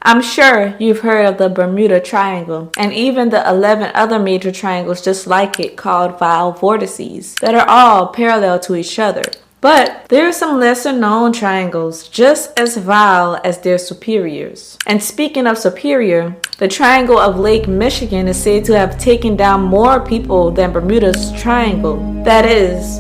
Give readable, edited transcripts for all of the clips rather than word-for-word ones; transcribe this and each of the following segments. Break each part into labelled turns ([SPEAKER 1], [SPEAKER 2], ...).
[SPEAKER 1] I'm sure you've heard of the Bermuda Triangle and even the 11 other major triangles just like it called Vile Vortices that are all parallel to each other. But there are some lesser known triangles just as vile as their superiors. And speaking of superior, the Triangle of Lake Michigan is said to have taken down more people than Bermuda's Triangle. That is,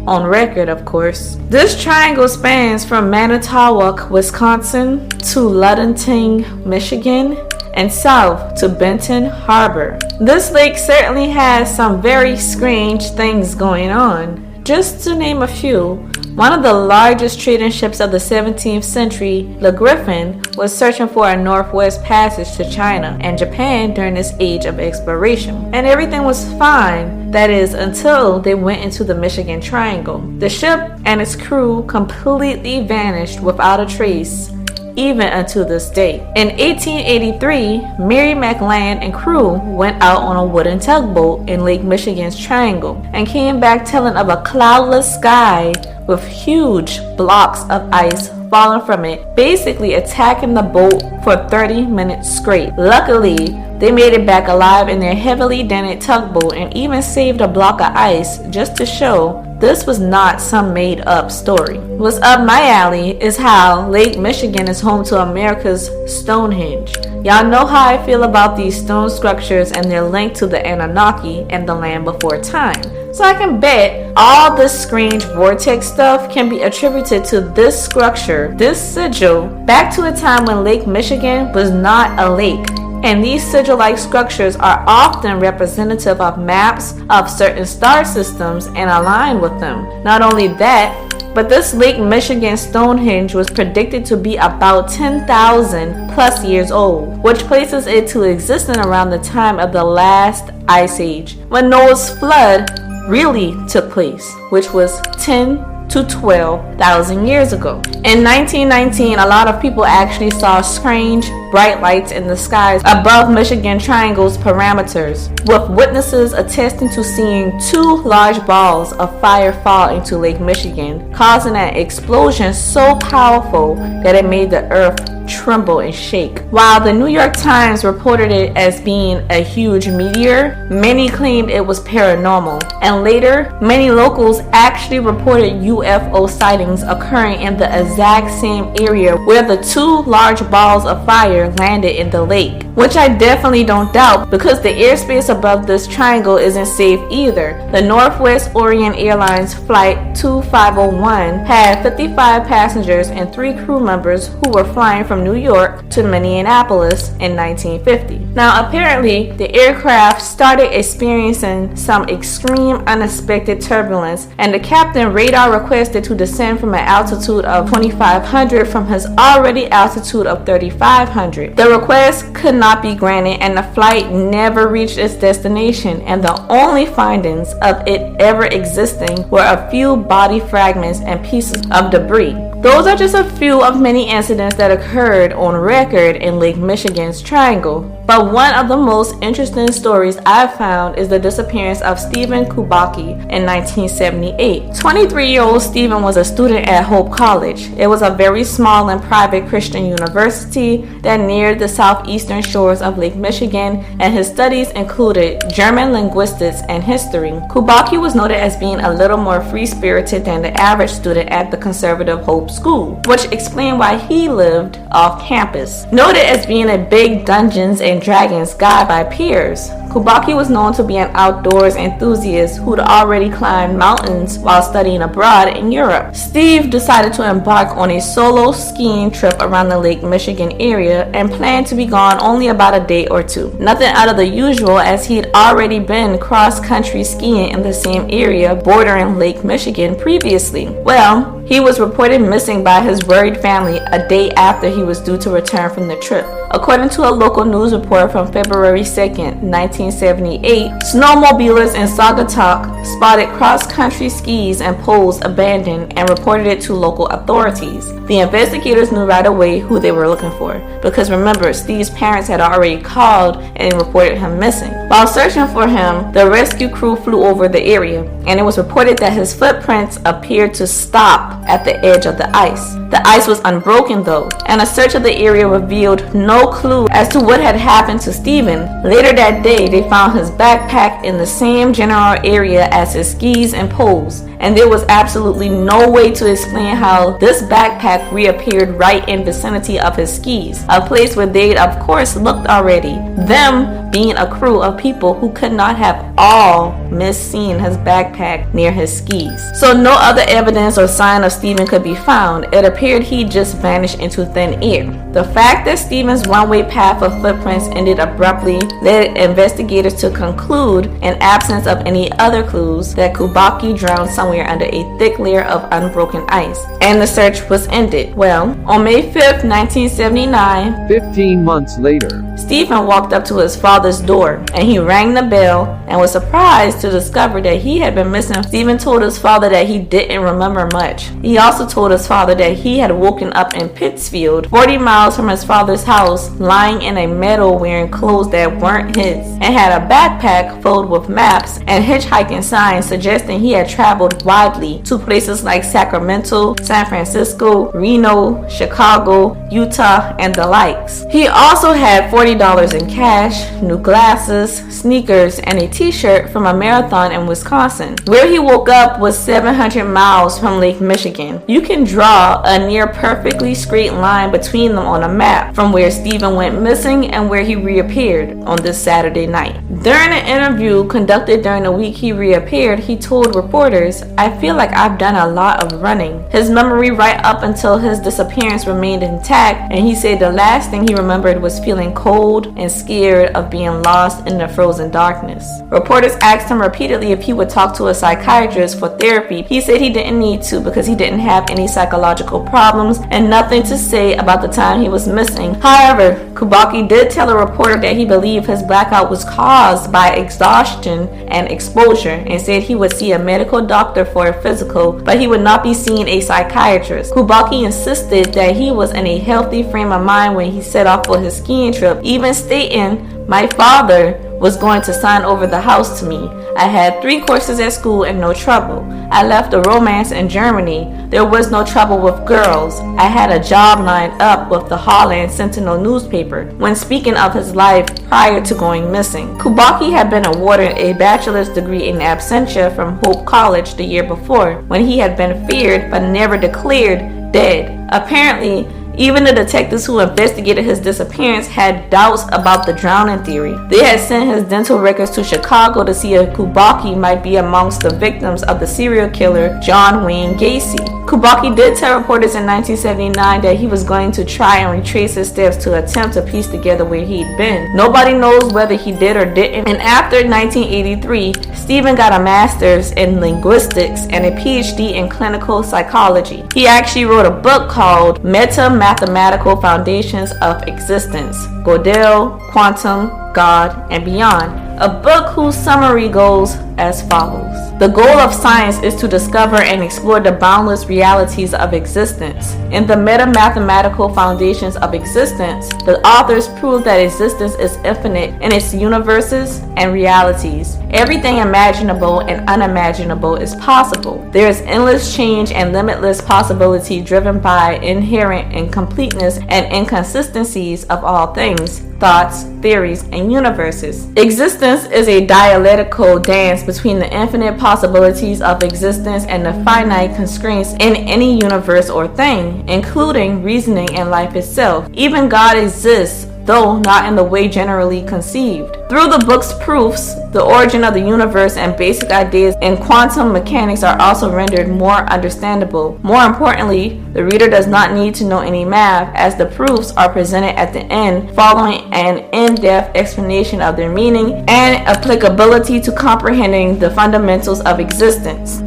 [SPEAKER 1] on record, of course. This triangle spans from Manitowoc, Wisconsin to Ludington, Michigan, and south to Benton Harbor. This lake certainly has some very strange things going on. Just to name a few, one of the largest trading ships of the 17th century, the Griffin, was searching for a northwest passage to China and Japan during this age of exploration. And everything was fine, that is, until they went into the Michigan Triangle. The ship and its crew completely vanished without a trace, even until this day. In 1883, Mary McLand and crew went out on a wooden tugboat in Lake Michigan's Triangle and came back telling of a cloudless sky with huge blocks of ice falling from it, basically attacking the boat for 30 minutes straight. Luckily, they made it back alive in their heavily dented tugboat and even saved a block of ice just to show this was not some made-up story. What's up my alley is how Lake Michigan is home to America's Stonehenge. Y'all know how I feel about these stone structures and their link to the Anunnaki and the land before time. So I can bet all this strange vortex stuff can be attributed to this structure, this sigil, back to a time when Lake Michigan was not a lake. And these sigil-like structures are often representative of maps of certain star systems and align with them. Not only that, but this Lake Michigan Stonehenge was predicted to be about 10,000 plus years old, which places it to existence around the time of the last ice age, when Noah's flood really took place, which was 10 to 12,000 years ago. In 1919, a lot of people actually saw strange bright lights in the skies above Michigan Triangle's parameters, with witnesses attesting to seeing two large balls of fire fall into Lake Michigan, causing an explosion so powerful that it made the earth tremble and shake. While the New York Times reported it as being a huge meteor, many claimed it was paranormal. And later, many locals actually reported UFO sightings occurring in the exact same area where the two large balls of fire landed in the lake, which I definitely don't doubt because the airspace above this triangle isn't safe either. The Northwest Orient Airlines Flight 2501 had 55 passengers and 3 crew members who were flying from New York to Minneapolis in 1950. Now apparently the aircraft started experiencing some extreme unexpected turbulence and the captain radar requested to descend from an altitude of 2,500 from his already altitude of 3,500. The request could not be granted and the flight never reached its destination, and the only findings of it ever existing were a few body fragments and pieces of debris. Those are just a few of many incidents that occurred on record in Lake Michigan's Triangle. But one of the most interesting stories I've found is the disappearance of Stephen Kubacki in 1978. 23-year-old Stephen was a student at Hope College. It was a very small and private Christian university that neared the southeastern shores of Lake Michigan, and his studies included German linguistics and history. Kubacki was noted as being a little more free-spirited than the average student at the conservative Hope School, which explained why he lived off campus. Noted as being a big Dungeons and Dragons guy by peers, Kubacki was known to be an outdoors enthusiast who'd already climbed mountains while studying abroad in Europe. Steve decided to embark on a solo skiing trip around the Lake Michigan area and planned to be gone only about a day or two. Nothing out of the usual, as he'd already been cross-country skiing in the same area bordering Lake Michigan previously. Well, he was reported missing by his worried family a day after he was due to return from the trip. According to a local news report from February 2nd, 1978, snowmobilers in Saugatuck spotted cross-country skis and poles abandoned and reported it to local authorities. The investigators knew right away who they were looking for, because remember, Steve's parents had already called and reported him missing. While searching for him, the rescue crew flew over the area, and it was reported that his footprints appeared to stop at the edge of the ice. The ice was unbroken though, and a search of the area revealed no clue as to what had happened to Stephen. Later that day, they found his backpack in the same general area as his skis and poles, and there was absolutely no way to explain how this backpack reappeared right in vicinity of his skis, a place where they'd of course looked already, them being a crew of people who could not have all missed seeing his backpack near his skis. So no other evidence or sign of Stephen could be found. It appeared he just vanished into thin air. The fact that Stephen's one-way path of footprints ended abruptly led investigators to conclude, in absence of any other clues, that Kubacki drowned somewhere under a thick layer of unbroken ice, and the search was ended. Well, on May 5th, 1979,
[SPEAKER 2] 15 months later,
[SPEAKER 1] Stephen walked up to his father's door, and he rang the bell and was surprised to discover that he had been missing. Stephen told his father that he didn't remember much. He also told his father that he had woken up in Pittsfield, 40 miles from his father's house, lying in a meadow wearing clothes that weren't his, and had a backpack filled with maps and hitchhiking signs suggesting he had traveled widely to places like Sacramento, San Francisco, Reno, Chicago, Utah, and the likes. He also had $40 in cash, new glasses, sneakers, and a t-shirt from a marathon in Wisconsin. Where he woke up was 700 miles from Lake Michigan. You can draw a near perfectly straight line between them on a map from where Stephen went missing and where he reappeared on this Saturday night. During an interview conducted during the week he reappeared, he told reporters, "I feel like I've done a lot of running." His memory right up until his disappearance remained intact, and he said the last thing he remembered was feeling cold and scared of being lost in the frozen darkness. Reporters asked him repeatedly if he would talk to a psychiatrist for therapy. He said he didn't need to because he didn't have any psychological problems and nothing to say about the time he was missing. However, Kubacki did tell a reporter that he believed his blackout was caused by exhaustion and exposure, and said he would see a medical doctor for a physical, but he would not be seeing a psychiatrist. Kubacki insisted that he was in a healthy frame of mind when he set off for his skiing trip, even stating, "My father was going to sign over the house to me. I had 3 courses at school and no trouble. I left a romance in Germany. There was no trouble with girls. I had a job lined up with the Holland Sentinel newspaper." When speaking of his life prior to going missing, Kubacki had been awarded a bachelor's degree in absentia from Hope College the year before, when he had been feared but never declared dead. Apparently, even the detectives who investigated his disappearance had doubts about the drowning theory. They had sent his dental records to Chicago to see if Kubacki might be amongst the victims of the serial killer John Wayne Gacy. Kubacki did tell reporters in 1979 that he was going to try and retrace his steps to attempt to piece together where he'd been. Nobody knows whether he did or didn't, and after 1983, Stephen got a master's in linguistics and a PhD in clinical psychology. He actually wrote a book called Mathematical Foundations of Existence, Gödel, Quantum, God, and Beyond, a book whose summary goes as follows. The goal of science is to discover and explore the boundless realities of existence. In the Mathematical Foundations of Existence, the authors prove that existence is infinite in its universes and realities. Everything imaginable and unimaginable is possible. There is endless change and limitless possibility driven by inherent incompleteness and inconsistencies of all things, thoughts, theories, and universes. Existence is a dialectical dance between the infinite possibilities of existence and the finite constraints in any universe or thing, including reasoning and life itself. Even God exists, though not in the way generally conceived. Through the book's proofs, the origin of the universe and basic ideas in quantum mechanics are also rendered more understandable. More importantly, the reader does not need to know any math, as the proofs are presented at the end, following an in-depth explanation of their meaning and applicability to comprehending the fundamentals of existence.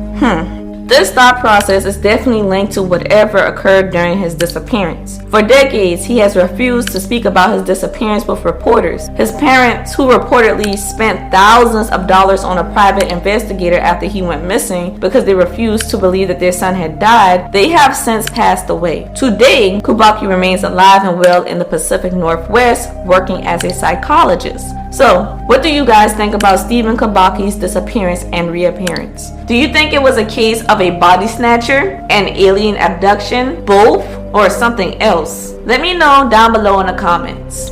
[SPEAKER 1] This thought process is definitely linked to whatever occurred during his disappearance. For decades, he has refused to speak about his disappearance with reporters. His parents, who reportedly spent thousands of dollars on a private investigator after he went missing because they refused to believe that their son had died, they have since passed away. Today, Kubacki remains alive and well in the Pacific Northwest, working as a psychologist. So, what do you guys think about Stephen Kubacki's disappearance and reappearance? Do you think it was a case of of a body snatcher, an alien abduction, both, or something else? Let me know down below in the comments.